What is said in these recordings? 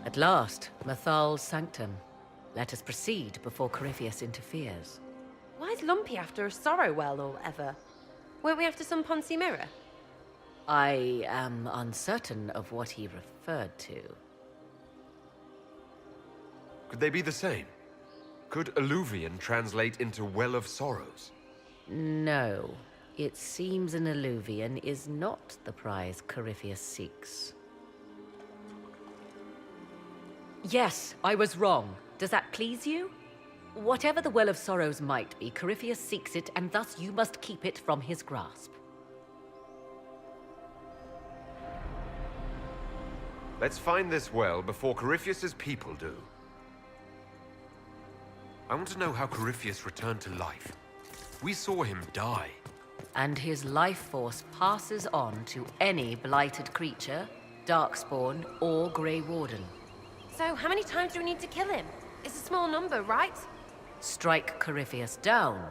At last, Mathal's sanctum. Let us proceed before Corypheus interferes. Why is Lumpy after a sorrow well or whatever? Weren't we after some Ponzi mirror? I am uncertain of what he referred to. Could they be the same? Could alluvian translate into well of sorrows? No. It seems an alluvian is not the prize Corypheus seeks. Yes, I was wrong. Does that please you? Whatever the Well of Sorrows might be, Corypheus seeks it, and thus you must keep it from his grasp. Let's find this well before Corypheus's people do. I want to know how Corypheus returned to life. We saw him die. And his life force passes on to any blighted creature, Darkspawn, or Grey Warden. So, how many times do we need to kill him? It's a small number, right? Strike Corypheus down,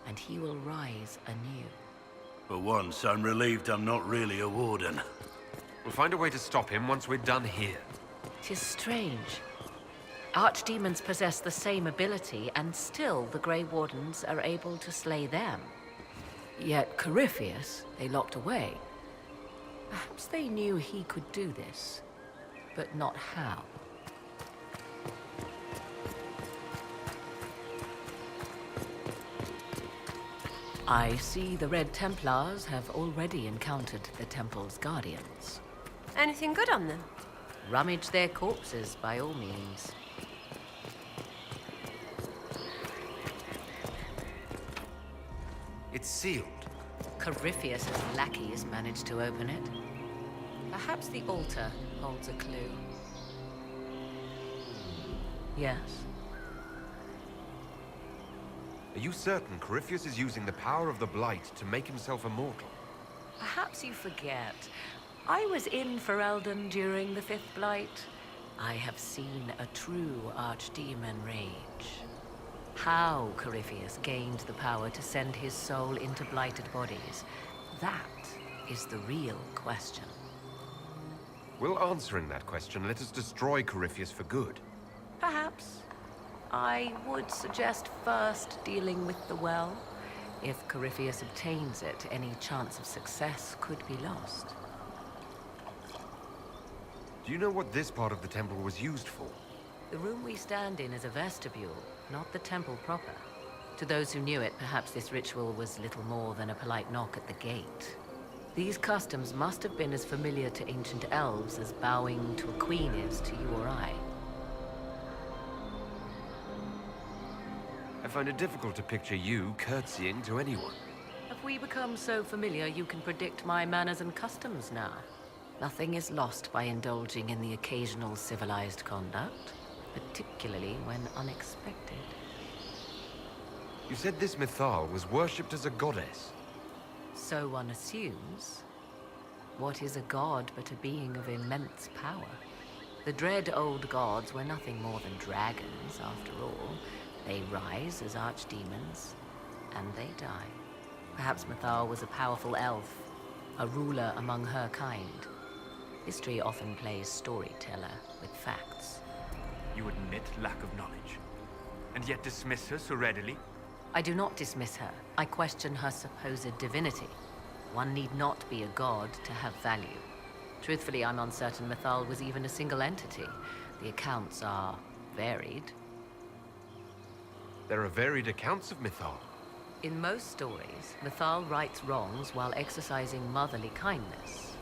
and he will rise anew. For once, I'm relieved I'm not really a warden. We'll find a way to stop him once we're done here. 'Tis strange. Archdemons possess the same ability, and still the Grey Wardens are able to slay them. Yet Corypheus, they locked away. Perhaps they knew he could do this, but not how. I see the Red Templars have already encountered the Temple's guardians. Anything good on them? Rummage their corpses, by all means. It's sealed. Corypheus's lackeys managed to open it. Perhaps the altar holds a clue. Yes. Are you certain Corypheus is using the power of the Blight to make himself immortal? Perhaps you forget. I was in Ferelden during the Fifth Blight. I have seen a true archdemon rage. How Corypheus gained the power to send his soul into blighted bodies, that is the real question. Will answering that question let us destroy Corypheus for good? Perhaps. I would suggest first dealing with the well. If Corypheus obtains it, any chance of success could be lost. Do you know what this part of the temple was used for? The room we stand in is a vestibule, not the temple proper. To those who knew it, perhaps this ritual was little more than a polite knock at the gate. These customs must have been as familiar to ancient elves as bowing to a queen is to you or I. I find it difficult to picture you curtsying to anyone. Have we become so familiar you can predict my manners and customs now? Nothing is lost by indulging in the occasional civilized conduct, particularly when unexpected. You said this Mythal was worshipped as a goddess. So one assumes. What is a god but a being of immense power? The dread old gods were nothing more than dragons, after all. They rise as archdemons, and they die. Perhaps Mythal was a powerful elf, a ruler among her kind. History often plays storyteller with facts. You admit lack of knowledge, and yet dismiss her so readily? I do not dismiss her. I question her supposed divinity. One need not be a god to have value. Truthfully, I'm uncertain Mythal was even a single entity. The accounts are varied. There are varied accounts of Mythal. In most stories, Mythal rights wrongs while exercising motherly kindness.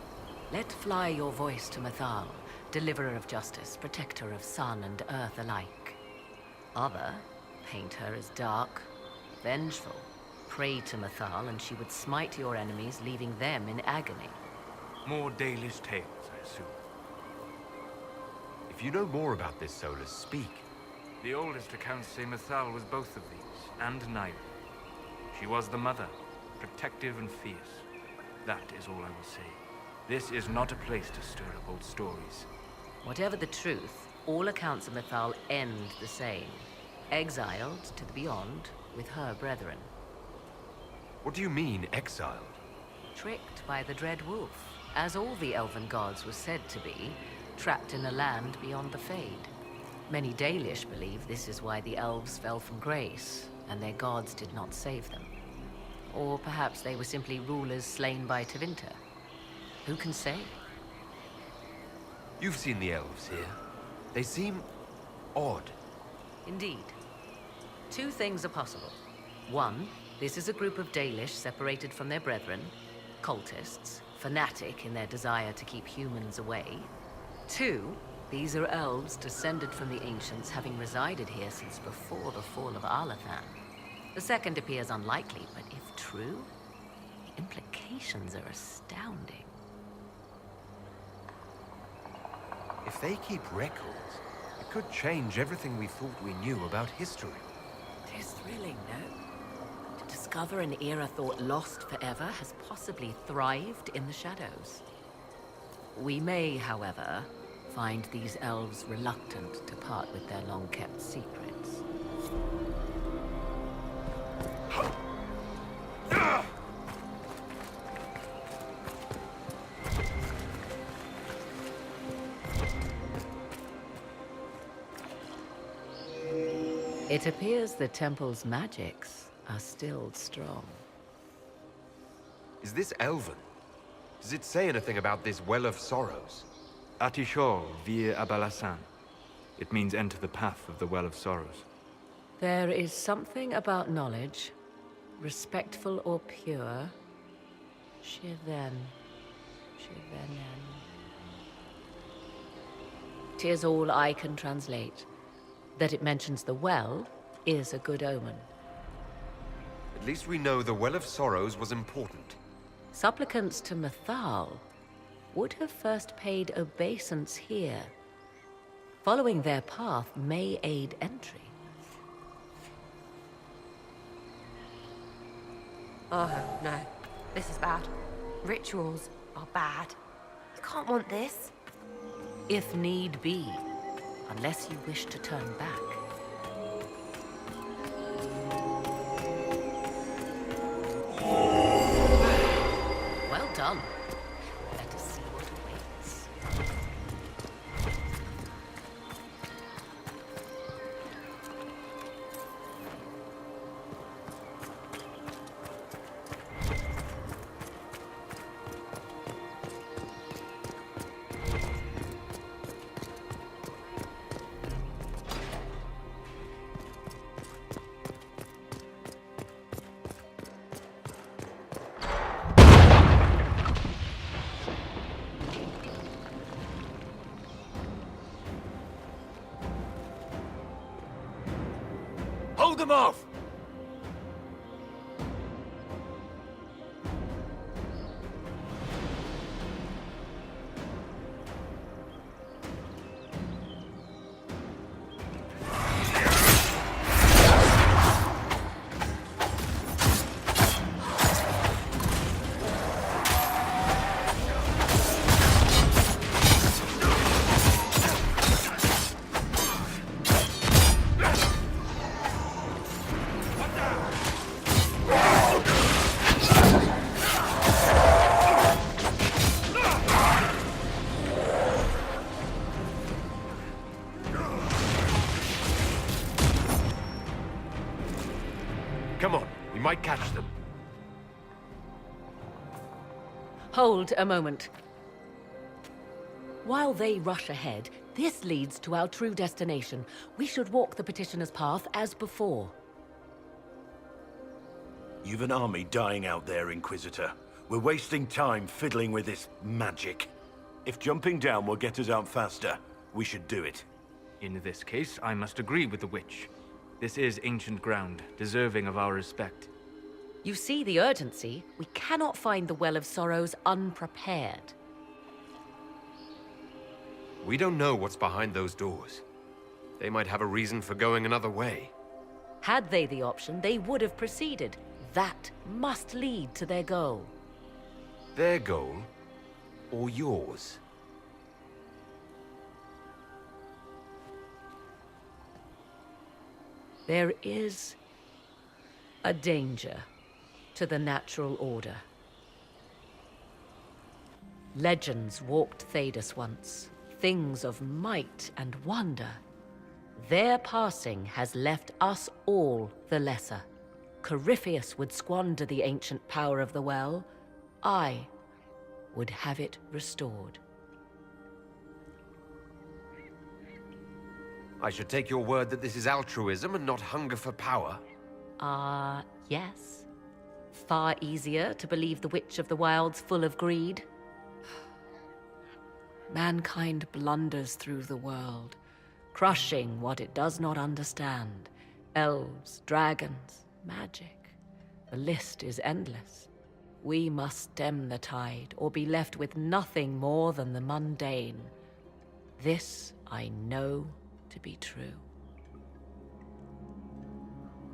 Let fly your voice to Mythal, deliverer of justice, protector of sun and earth alike. Other paint her as dark, vengeful. Pray to Mythal and she would smite your enemies, leaving them in agony. More Dalish tales, I assume. If you know more about this Solus, speak. The oldest accounts say Mythal was both of these, and neither. She was the mother, protective and fierce. That is all I will say. This is not a place to stir up old stories. Whatever the truth, all accounts of Mythal end the same. Exiled to the beyond with her brethren. What do you mean, exiled? Tricked by the Dread Wolf. As all the elven gods were said to be, trapped in a land beyond the Fade. Many Dalish believe this is why the elves fell from grace, and their gods did not save them. Or perhaps they were simply rulers slain by Tevinter. Who can say? You've seen the elves here. They seem odd. Indeed. Two things are possible. One, this is a group of Dalish separated from their brethren, cultists, fanatic in their desire to keep humans away. Two, these are elves descended from the ancients, having resided here since before the fall of Arlathan. The second appears unlikely, but if true, the implications are astounding. If they keep records, it could change everything we thought we knew about history. It is thrilling, no? To discover an era thought lost forever has possibly thrived in the shadows. We may, however, find these elves reluctant to part with their long-kept secrets. It appears the temple's magics are still strong. Is this Elven? Does it say anything about this Well of Sorrows? Atishor vir Abalasan. It means enter the path of the Well of Sorrows. There is something about knowledge, respectful or pure. Shiven. Shivenen. 'Tis all I can translate. That it mentions the well is a good omen. At least we know the Well of Sorrows was important. Supplicants to Mithal would have first paid obeisance here. Following their path may aid entry. Oh, no. This is bad. Rituals are bad. You can't want this. If need be, unless you wish to turn back. Well done. Let us see what awaits. Hold them off! Come on, we might catch them. Hold a moment. While they rush ahead, this leads to our true destination. We should walk the petitioner's path as before. You've an army dying out there, Inquisitor. We're wasting time fiddling with this magic. If jumping down will get us out faster, we should do it. In this case, I must agree with the witch. This is ancient ground, deserving of our respect. You see the urgency? We cannot find the Well of Sorrows unprepared. We don't know what's behind those doors. They might have a reason for going another way. Had they the option, they would have proceeded. That must lead to their goal. Their goal, or yours? There is a danger to the natural order. Legends walked Thedas once, things of might and wonder. Their passing has left us all the lesser. Corypheus would squander the ancient power of the well. I would have it restored. I should take your word that this is altruism and not hunger for power. Yes. Far easier to believe the Witch of the Wild's full of greed. Mankind blunders through the world, crushing what it does not understand. Elves, dragons, magic. The list is endless. We must stem the tide, or be left with nothing more than the mundane. This I know to be true.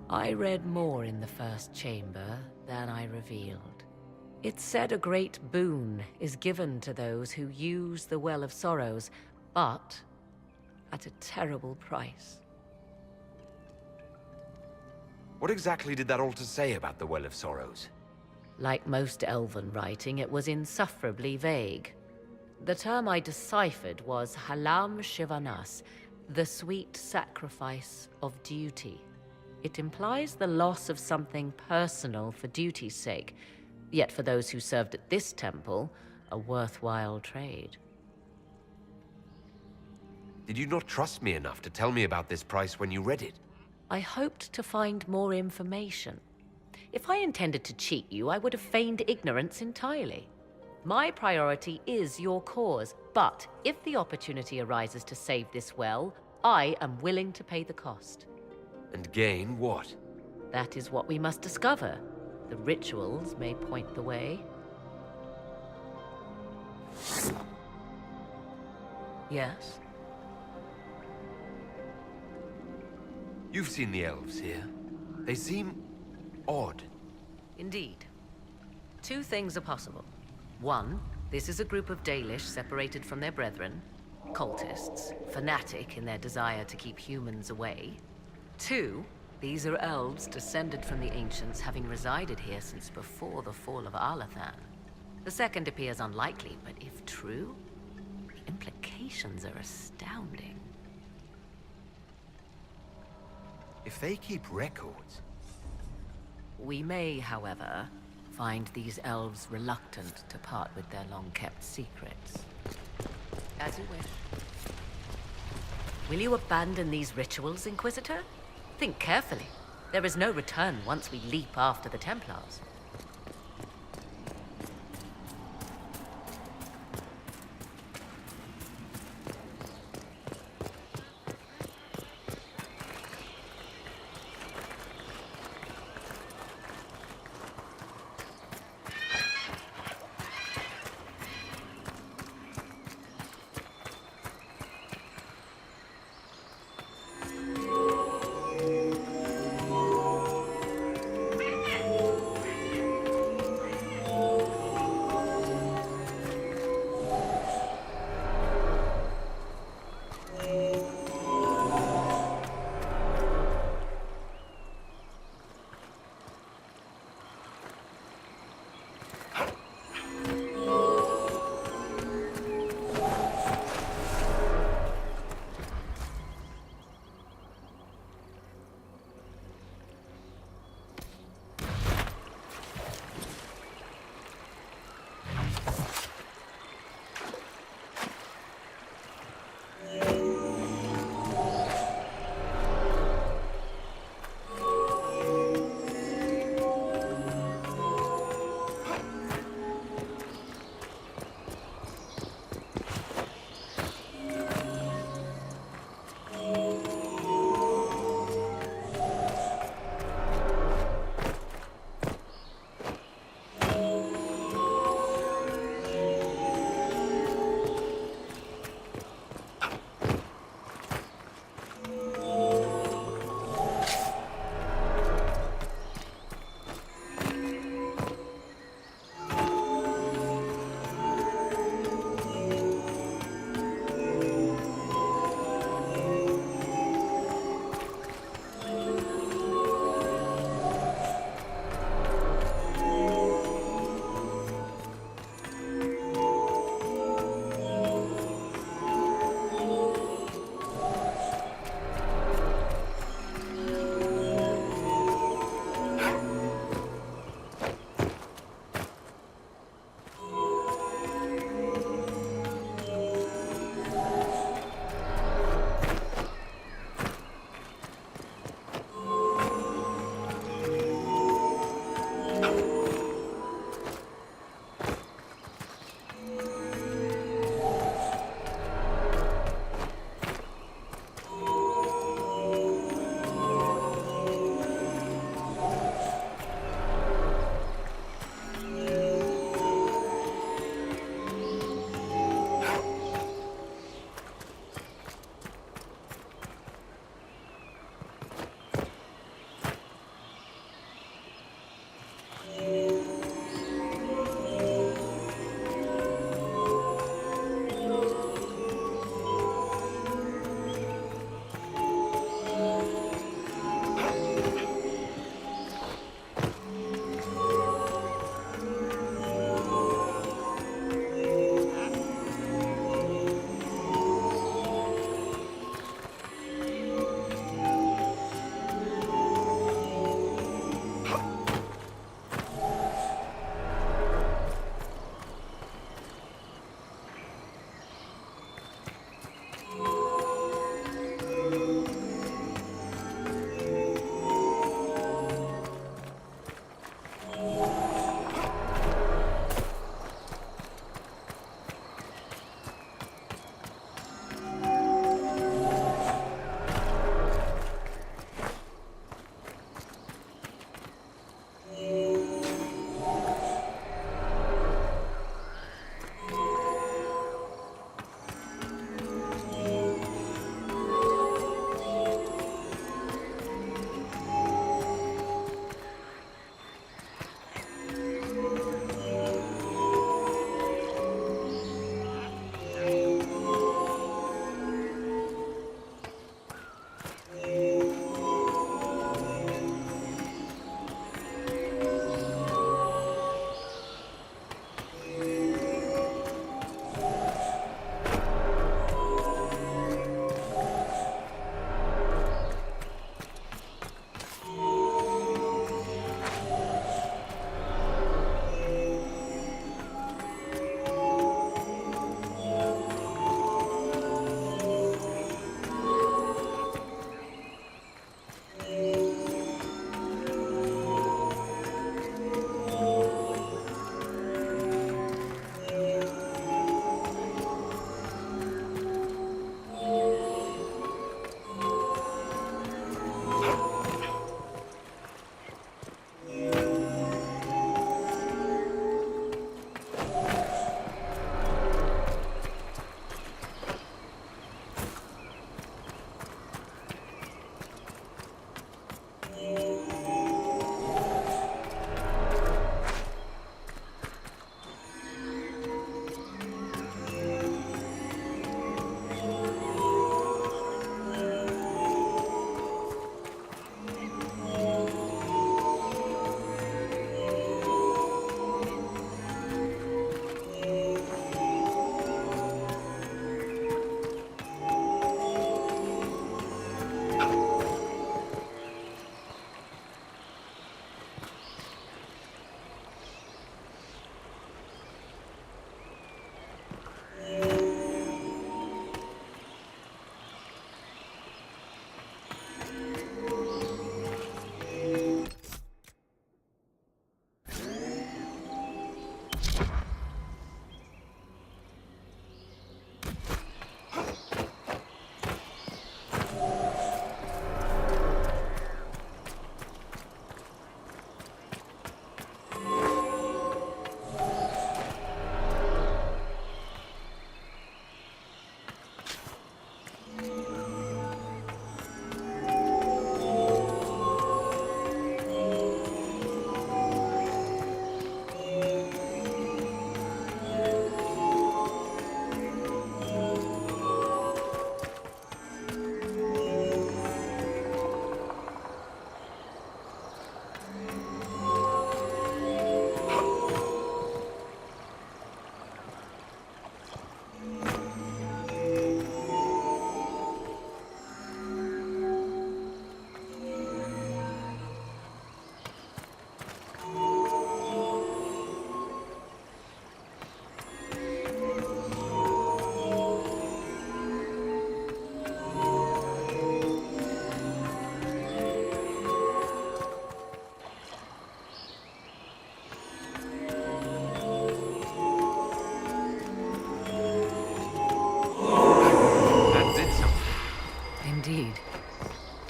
I read more in the first chamber than I revealed. It said a great boon is given to those who use the Well of Sorrows, but at a terrible price. What exactly did that altar say about the Well of Sorrows? Like most elven writing, it was insufferably vague. The term I deciphered was Halam Shivanas, the sweet sacrifice of duty. It implies the loss of something personal for duty's sake, yet for those who served at this temple, a worthwhile trade. Did you not trust me enough to tell me about this price when you read it? I hoped to find more information. If I intended to cheat you, I would have feigned ignorance entirely. My priority is your cause, but if the opportunity arises to save this well, I am willing to pay the cost. And gain what? That is what we must discover. The rituals may point the way. Yes? You've seen the elves here. They seem odd. Indeed. Two things are possible. One, this is a group of Dalish separated from their brethren, cultists, fanatic in their desire to keep humans away. Two, these are elves descended from the ancients, having resided here since before the fall of Arlathan. The second appears unlikely, but if true, the implications are astounding. If they keep records... We may, however, find these elves reluctant to part with their long-kept secrets. As you wish. Will you abandon these rituals, Inquisitor? Think carefully. There is no return once we leap after the Templars.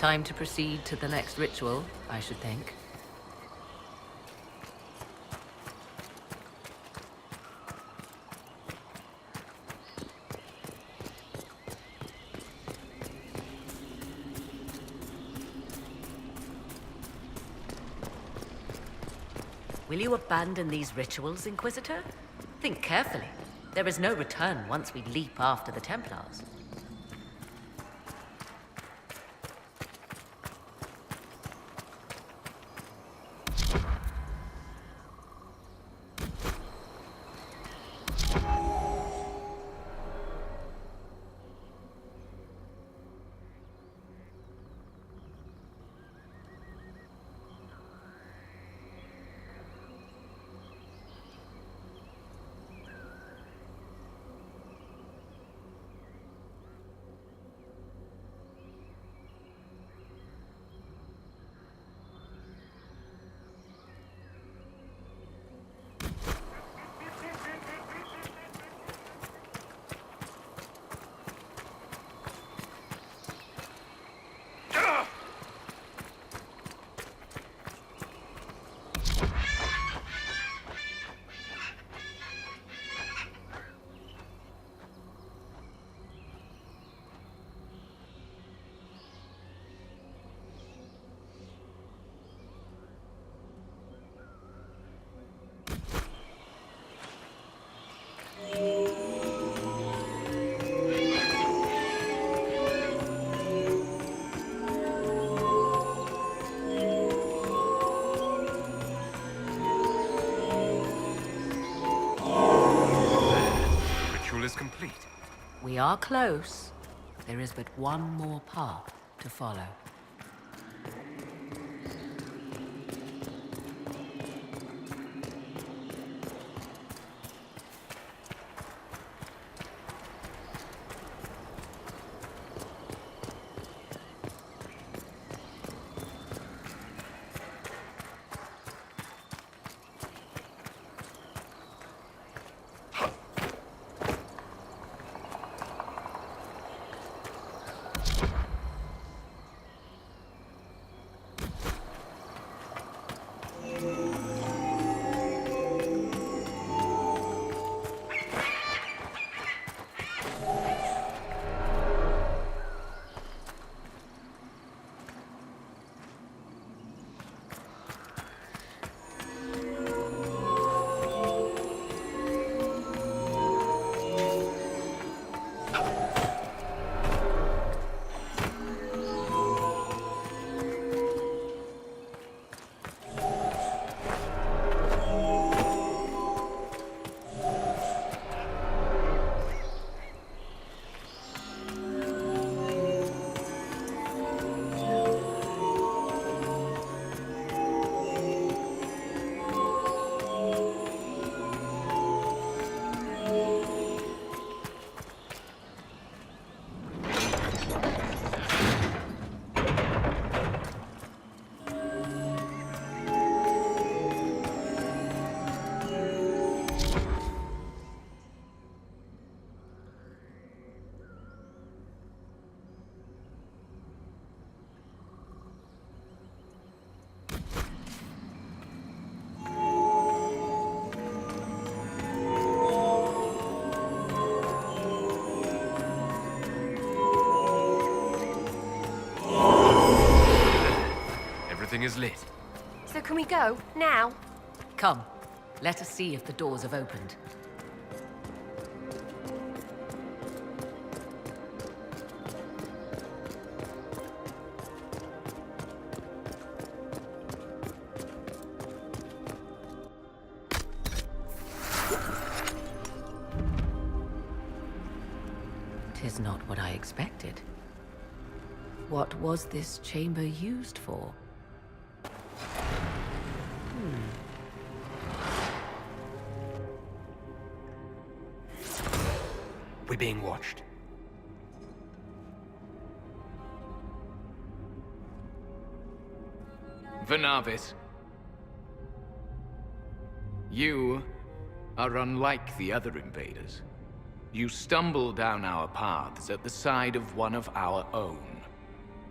Time to proceed to the next ritual, I should think. Will you abandon these rituals, Inquisitor? Think carefully. There is no return once we leap after the Templars. Complete. We are close. There is but one more path to follow. Everything is lit. So can we go? Now? Come, let us see if the doors have opened. Tis not what I expected. What was this chamber used for? We're being watched. Vernavis, you are unlike the other invaders. You stumble down our paths at the side of one of our own.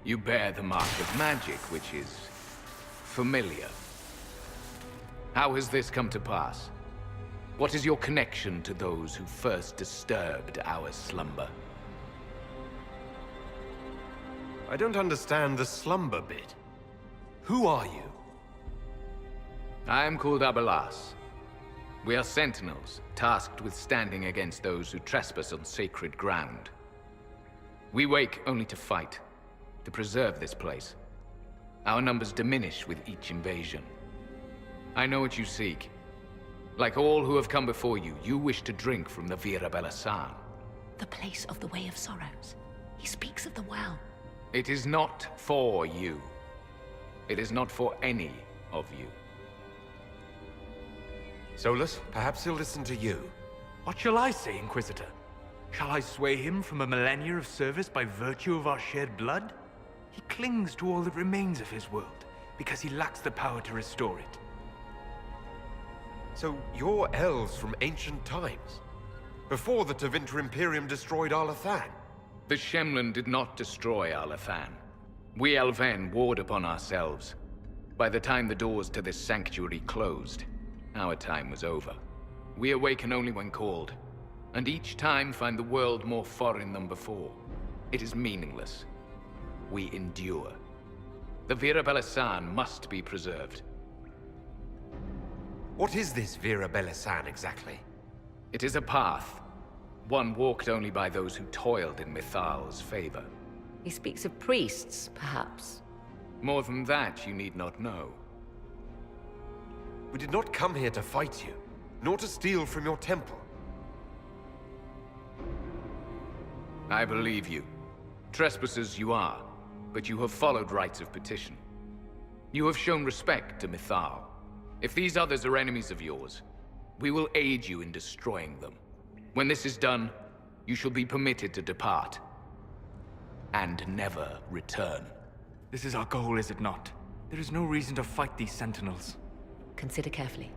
You bear the mark of magic, which is familiar. How has this come to pass? What is your connection to those who first disturbed our slumber? I don't understand the slumber bit. Who are you? I am called Abelas. We are sentinels, tasked with standing against those who trespass on sacred ground. We wake only to fight, to preserve this place. Our numbers diminish with each invasion. I know what you seek. Like all who have come before you, you wish to drink from the Vira Belasan. The place of the Way of Sorrows. He speaks of the well. It is not for you. It is not for any of you. Solus, perhaps he'll listen to you. What shall I say, Inquisitor? Shall I sway him from a millennia of service by virtue of our shared blood? He clings to all that remains of his world, because he lacks the power to restore it. So you're elves from ancient times? Before the Tevinter Imperium destroyed Arlathan? The Shemlen did not destroy Arlathan. We Elven warred upon ourselves. By the time the doors to this sanctuary closed, our time was over. We awaken only when called, and each time find the world more foreign than before. It is meaningless. We endure. The Vira Belasan must be preserved. What is this Vira Belasan exactly? It is a path, one walked only by those who toiled in Mithal's favor. He speaks of priests, perhaps. More than that, you need not know. We did not come here to fight you, nor to steal from your temple. I believe you. Trespassers you are, but you have followed rites of petition. You have shown respect to Mithal. If these others are enemies of yours, we will aid you in destroying them. When this is done, you shall be permitted to depart. And never return. This is our goal, is it not? There is no reason to fight these sentinels. Consider carefully.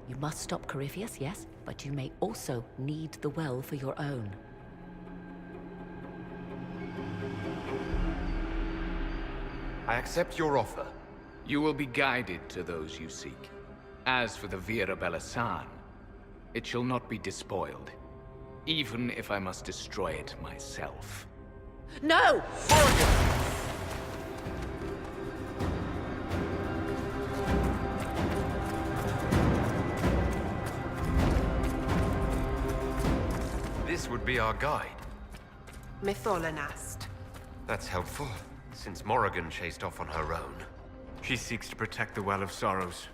You must stop Corypheus, yes, but you may also need the well for your own. I accept your offer. You will be guided to those you seek. As for the Vira Belasan, it shall not be despoiled, even if I must destroy it myself. No! This would be our guide. Mytholanast. That's helpful, since Morrigan chased off on her own. She seeks to protect the Well of Sorrows.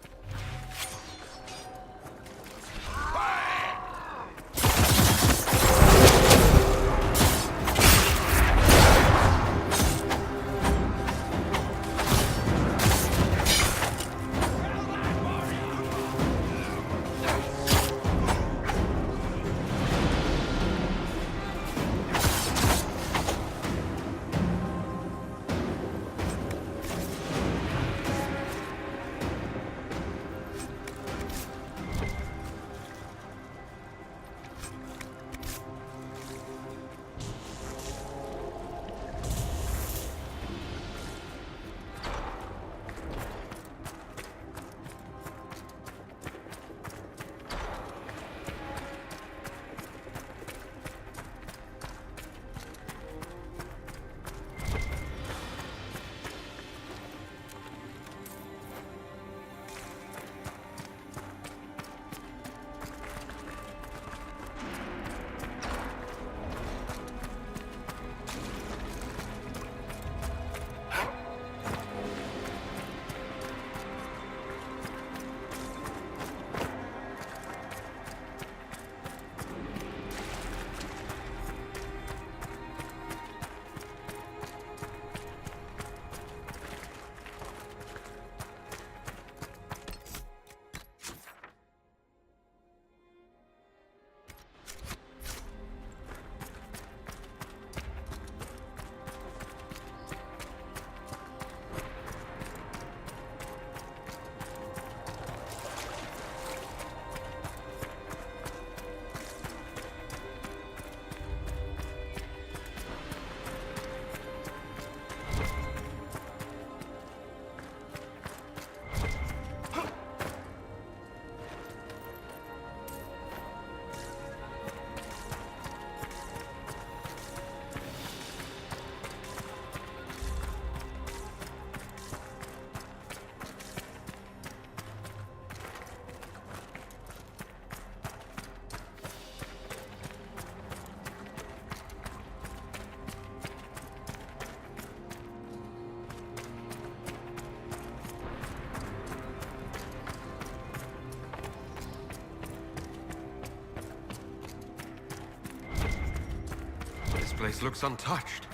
place looks untouched.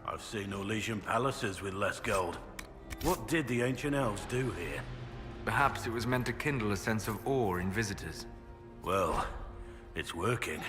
I've seen Orlesian palaces with less gold. What did the ancient elves do here? Perhaps it was meant to kindle a sense of awe in visitors. Well, it's working.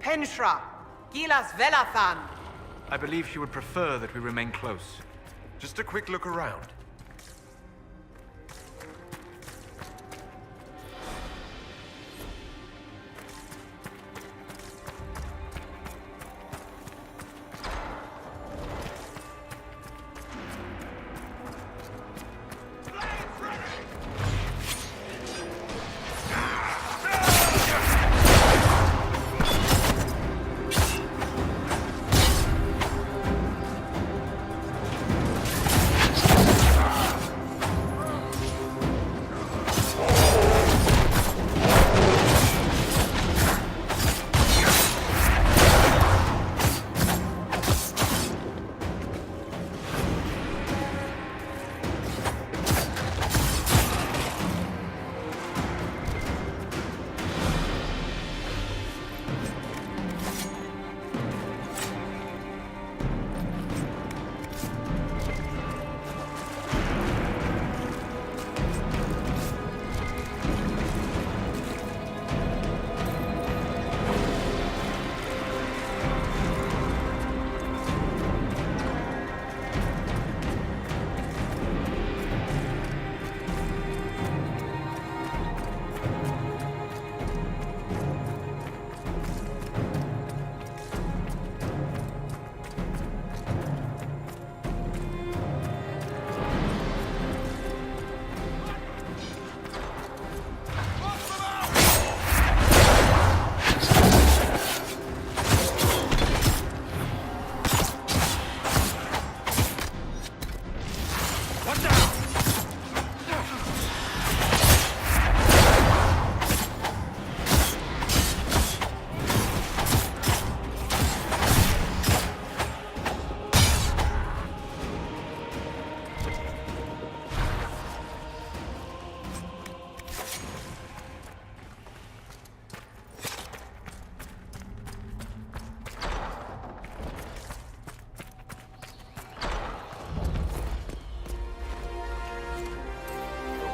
Penshra, Gilas Velathan. I believe she would prefer that we remain close. Just a quick look around.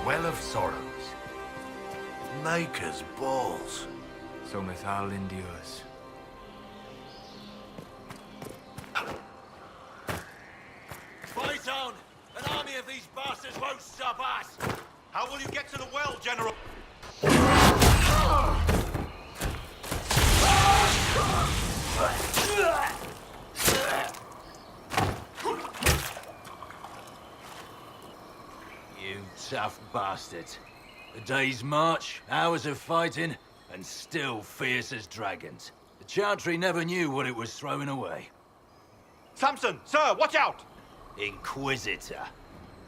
Well of Sorrows. Maker's balls. So Mithal endures. Zone! An army of these bastards won't stop us! How will you get to the well, General? You tough bastards. A day's march, hours of fighting, and still fierce as dragons. The Chantry never knew what it was throwing away. Samson! Sir, watch out! Inquisitor.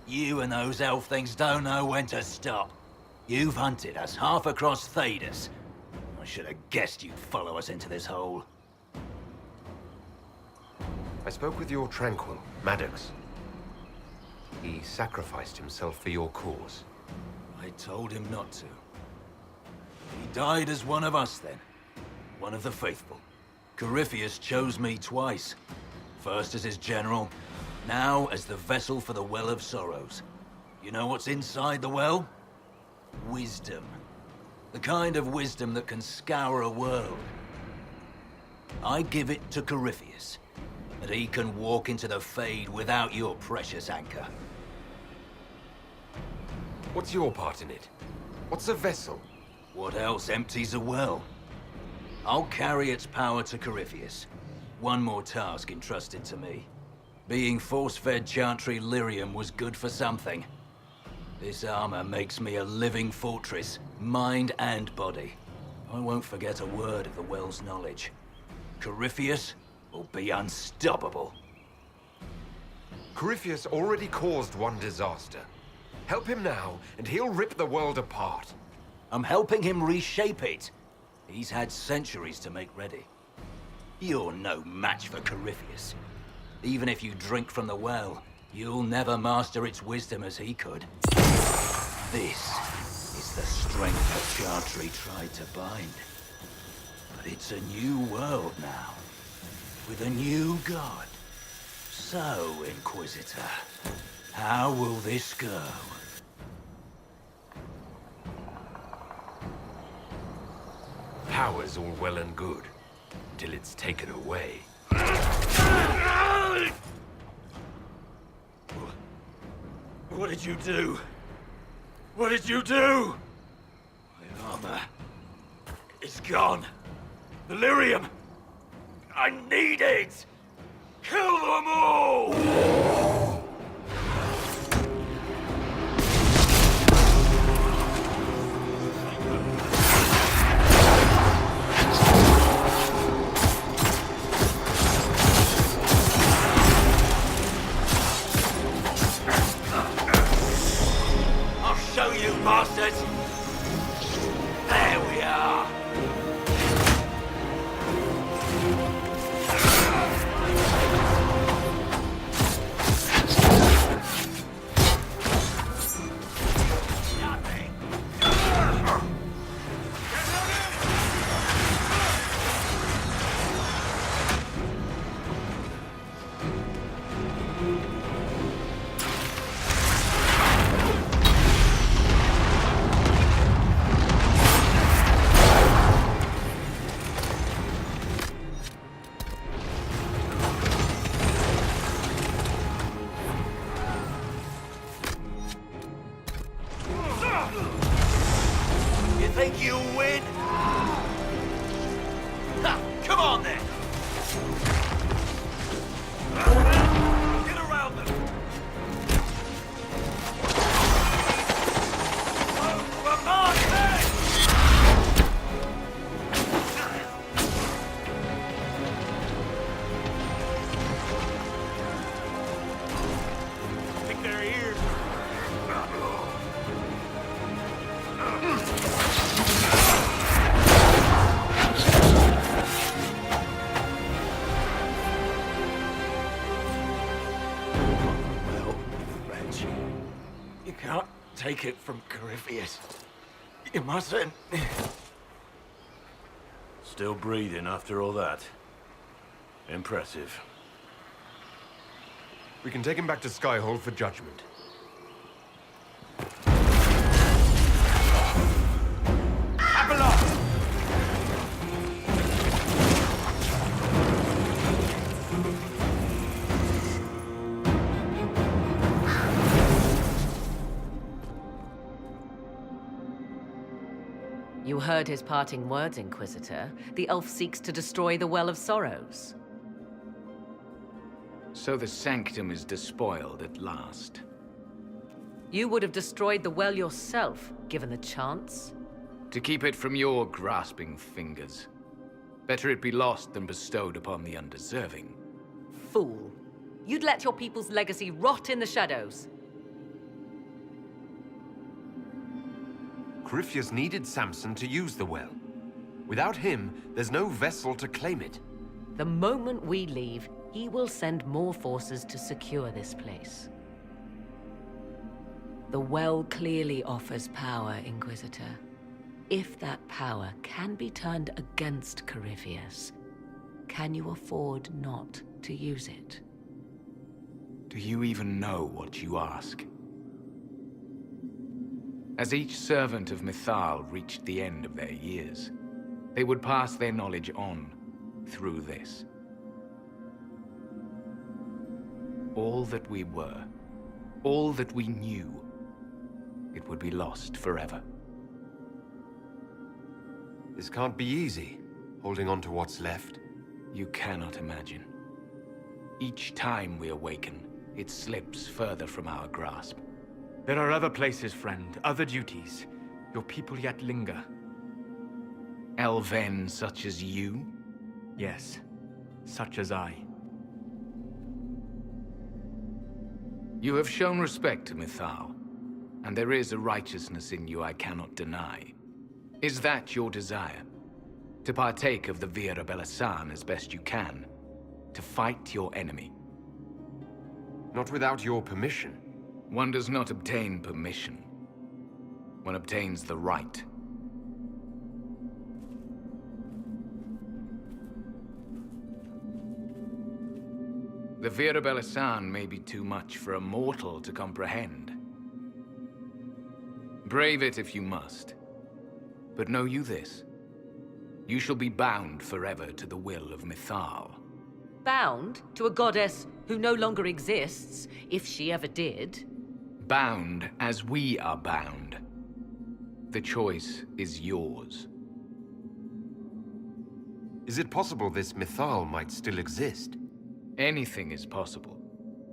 You and those elf things don't know when to stop. You've hunted us half across Thedas. I should have guessed you'd follow us into this hole. I spoke with your Tranquil, Maddox. He sacrificed himself for your cause. I told him not to. He died as one of us then. One of the faithful. Corypheus chose me twice. First as his general, now as the vessel for the Well of Sorrows. You know what's inside the well? Wisdom. The kind of wisdom that can scour a world. I give it to Corypheus. that he can walk into the Fade without your precious anchor. What's your part in it? What's a vessel? What else empties a well? I'll carry its power to Corypheus. One more task entrusted to me. Being force-fed Chantry lyrium was good for something. This armor makes me a living fortress, mind and body. I won't forget a word of the well's knowledge. Corypheus will be unstoppable. Corypheus already caused one disaster. Help him now, and he'll rip the world apart. I'm helping him reshape it. He's had centuries to make ready. You're no match for Corypheus. Even if you drink from the well, you'll never master its wisdom as he could. This is the strength that Chantry tried to bind. But it's a new world now, with a new god. So, Inquisitor, how will this go? Power's all well and good, until it's taken away. What did you do? What did you do? My armor is gone. The lyrium! I need it! Kill them all! Show you, bastards! There we are! Think you'll win? Ha! Come on then! Get around them! Come on then! I think they're here. You can't take it from Corypheus. You mustn't. Still breathing after all that? Impressive. We can take him back to Skyhold for judgment. You heard his parting words, Inquisitor. The elf seeks to destroy the Well of Sorrows. So the Sanctum is despoiled at last. You would have destroyed the well yourself, given the chance. To keep it from your grasping fingers. Better it be lost than bestowed upon the undeserving. Fool. You'd let your people's legacy rot in the shadows. Corypheus needed Samson to use the well. Without him, there's no vessel to claim it. The moment we leave, he will send more forces to secure this place. The well clearly offers power, Inquisitor. If that power can be turned against Corypheus, can you afford not to use it? Do you even know what you ask? As each servant of Mythal reached the end of their years, they would pass their knowledge on through this. all that we were, all that we knew, it would be lost forever. This can't be easy, holding on to what's left. You cannot imagine. Each time we awaken, it slips further from our grasp. There are other places, friend, other duties. Your people yet linger. Elven such as you? Yes, such as I. You have shown respect to Mythal, and there is a righteousness in you I cannot deny. Is that your desire? To partake of the Vira Belasan as best you can? To fight your enemy? Not without your permission. One does not obtain permission. One obtains the right. The Vira Belasan may be too much for a mortal to comprehend. Brave it if you must. But know you this. You shall be bound forever to the will of Mythal. Bound to a goddess who no longer exists, if she ever did. Bound as we are bound. The choice is yours. Is it possible this Mythal might still exist? Anything is possible.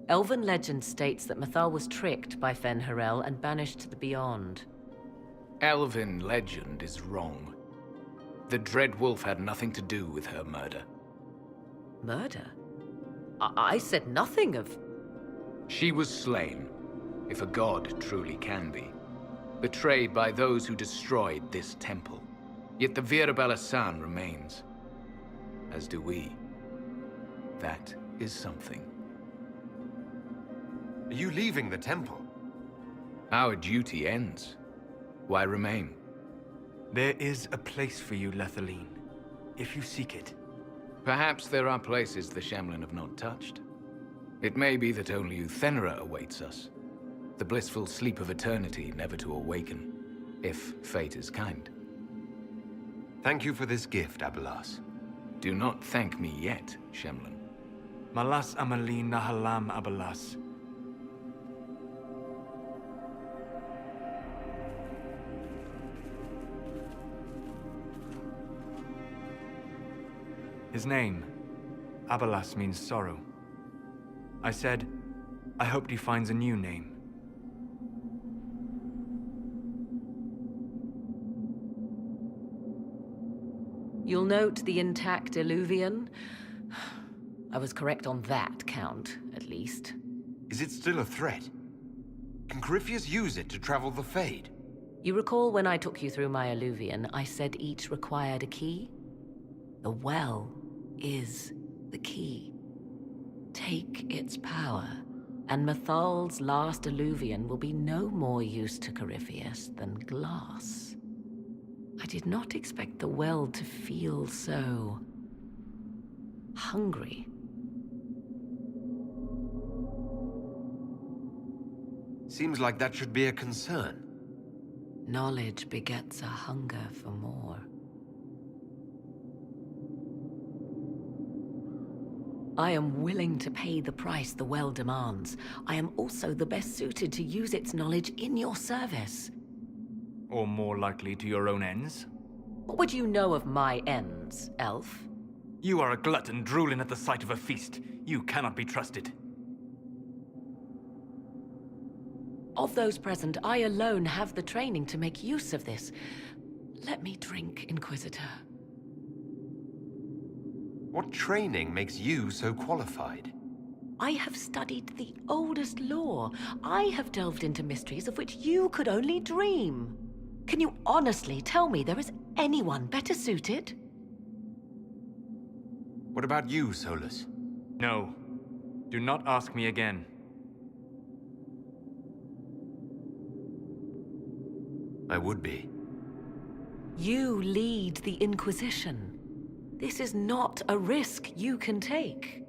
Elven legend states that Mythal was tricked by Fen'Harel and banished to the Beyond. Elven legend is wrong. The Dread Wolf had nothing to do with her murder. Murder? I said nothing of... She was slain, if a god truly can be. Betrayed by those who destroyed this temple. Yet the Vira Belasan remains. As do we. That is something. Are you leaving the temple? Our duty ends. Why remain? There is a place for you, Lethaline, if you seek it. Perhaps there are places the Shamlin have not touched. It may be that only Uthenera awaits us. The blissful sleep of eternity, never to awaken, if fate is kind. Thank you for this gift, Abelas. Do not thank me yet, Shamlin. Malas Amalin Nahalam Abalas. His name, Abalas, means sorrow. I said, I hoped he finds a new name. You'll note the intact Illuvian. I was correct on that count, at least. Is it still a threat? Can Corypheus use it to travel the Fade? You recall when I took you through my Illuvian, I said each required a key? The well is the key. Take its power, and Mythal's last Illuvian will be no more use to Corypheus than glass. I did not expect the well to feel so... hungry. Seems like that should be a concern. Knowledge begets a hunger for more. I am willing to pay the price the well demands. I am also the best suited to use its knowledge in your service. Or more likely to your own ends? What would you know of my ends, elf? You are a glutton drooling at the sight of a feast. You cannot be trusted. Of those present, I alone have the training to make use of this. Let me drink, Inquisitor. What training makes you so qualified? I have studied the oldest lore. I have delved into mysteries of which you could only dream. Can you honestly tell me there is anyone better suited? What about you, Solus? No. Do not ask me again. I would be. You lead the Inquisition. This is not a risk you can take.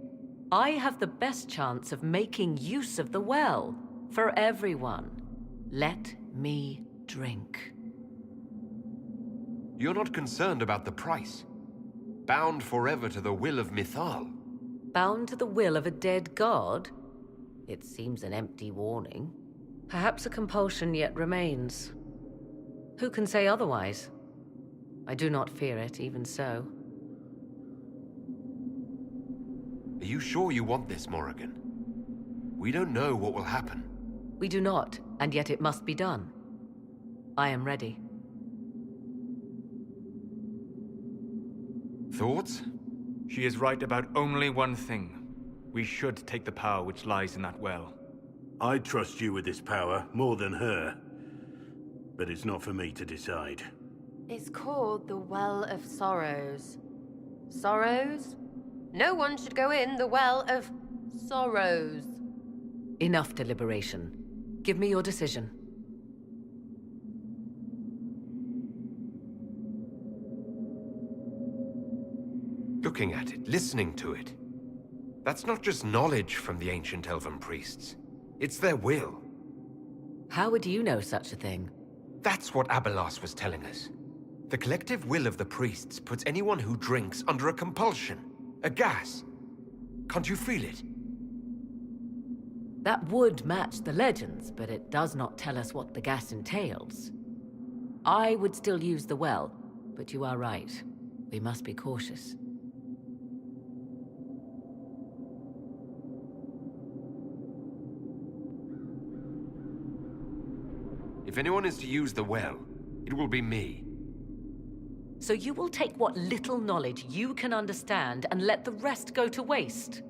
I have the best chance of making use of the well for everyone. Let me drink. You're not concerned about the price. Bound forever to the will of Mythal. Bound to the will of a dead god? It seems an empty warning. Perhaps a compulsion yet remains. Who can say otherwise? I do not fear it, even so. Are you sure you want this, Morrigan? We don't know what will happen. We do not, and yet it must be done. I am ready. Thoughts? She is right about only one thing. We should take the power which lies in that well. I trust you with this power more than her. But it's not for me to decide. It's called the Well of Sorrows. Sorrows? No one should go in the Well of Sorrows. Enough deliberation. Give me your decision. Looking at it, listening to it. That's not just knowledge from the ancient elven priests. It's their will. How would you know such a thing? That's what Abelas was telling us. The collective will of the priests puts anyone who drinks under a compulsion. A gas. Can't you feel it? That would match the legends, but it does not tell us what the gas entails. I would still use the well, but you are right. We must be cautious. If anyone is to use the well, it will be me. So you will take what little knowledge you can understand and let the rest go to waste?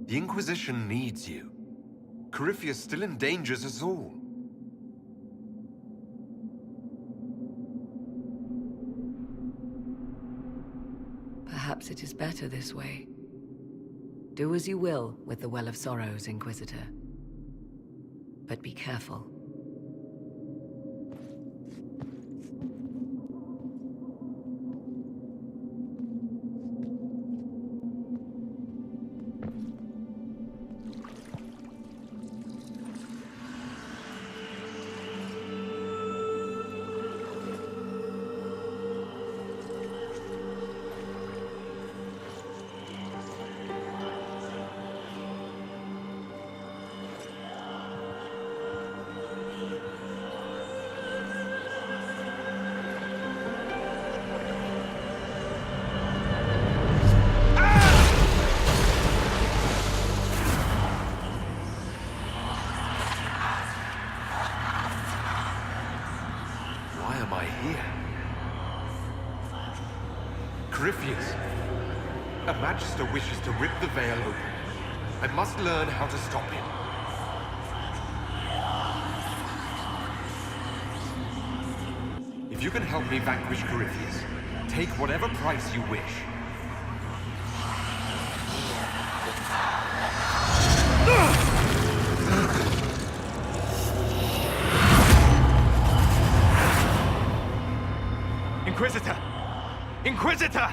The Inquisition needs you. Corypheus still endangers us all. Perhaps it is better this way. Do as you will with the Well of Sorrows, Inquisitor. But be careful. Corypheus, a Magister wishes to rip the veil open. I must learn how to stop him. If you can help me vanquish Corypheus, take whatever price you wish. Inquisitor! Inquisitor!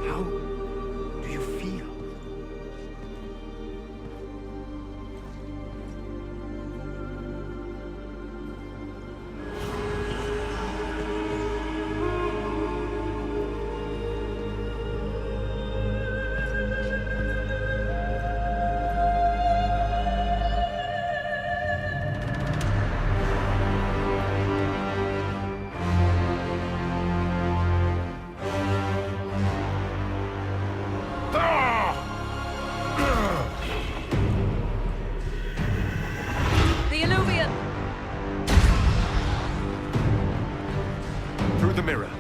How do you feel? Through the mirror.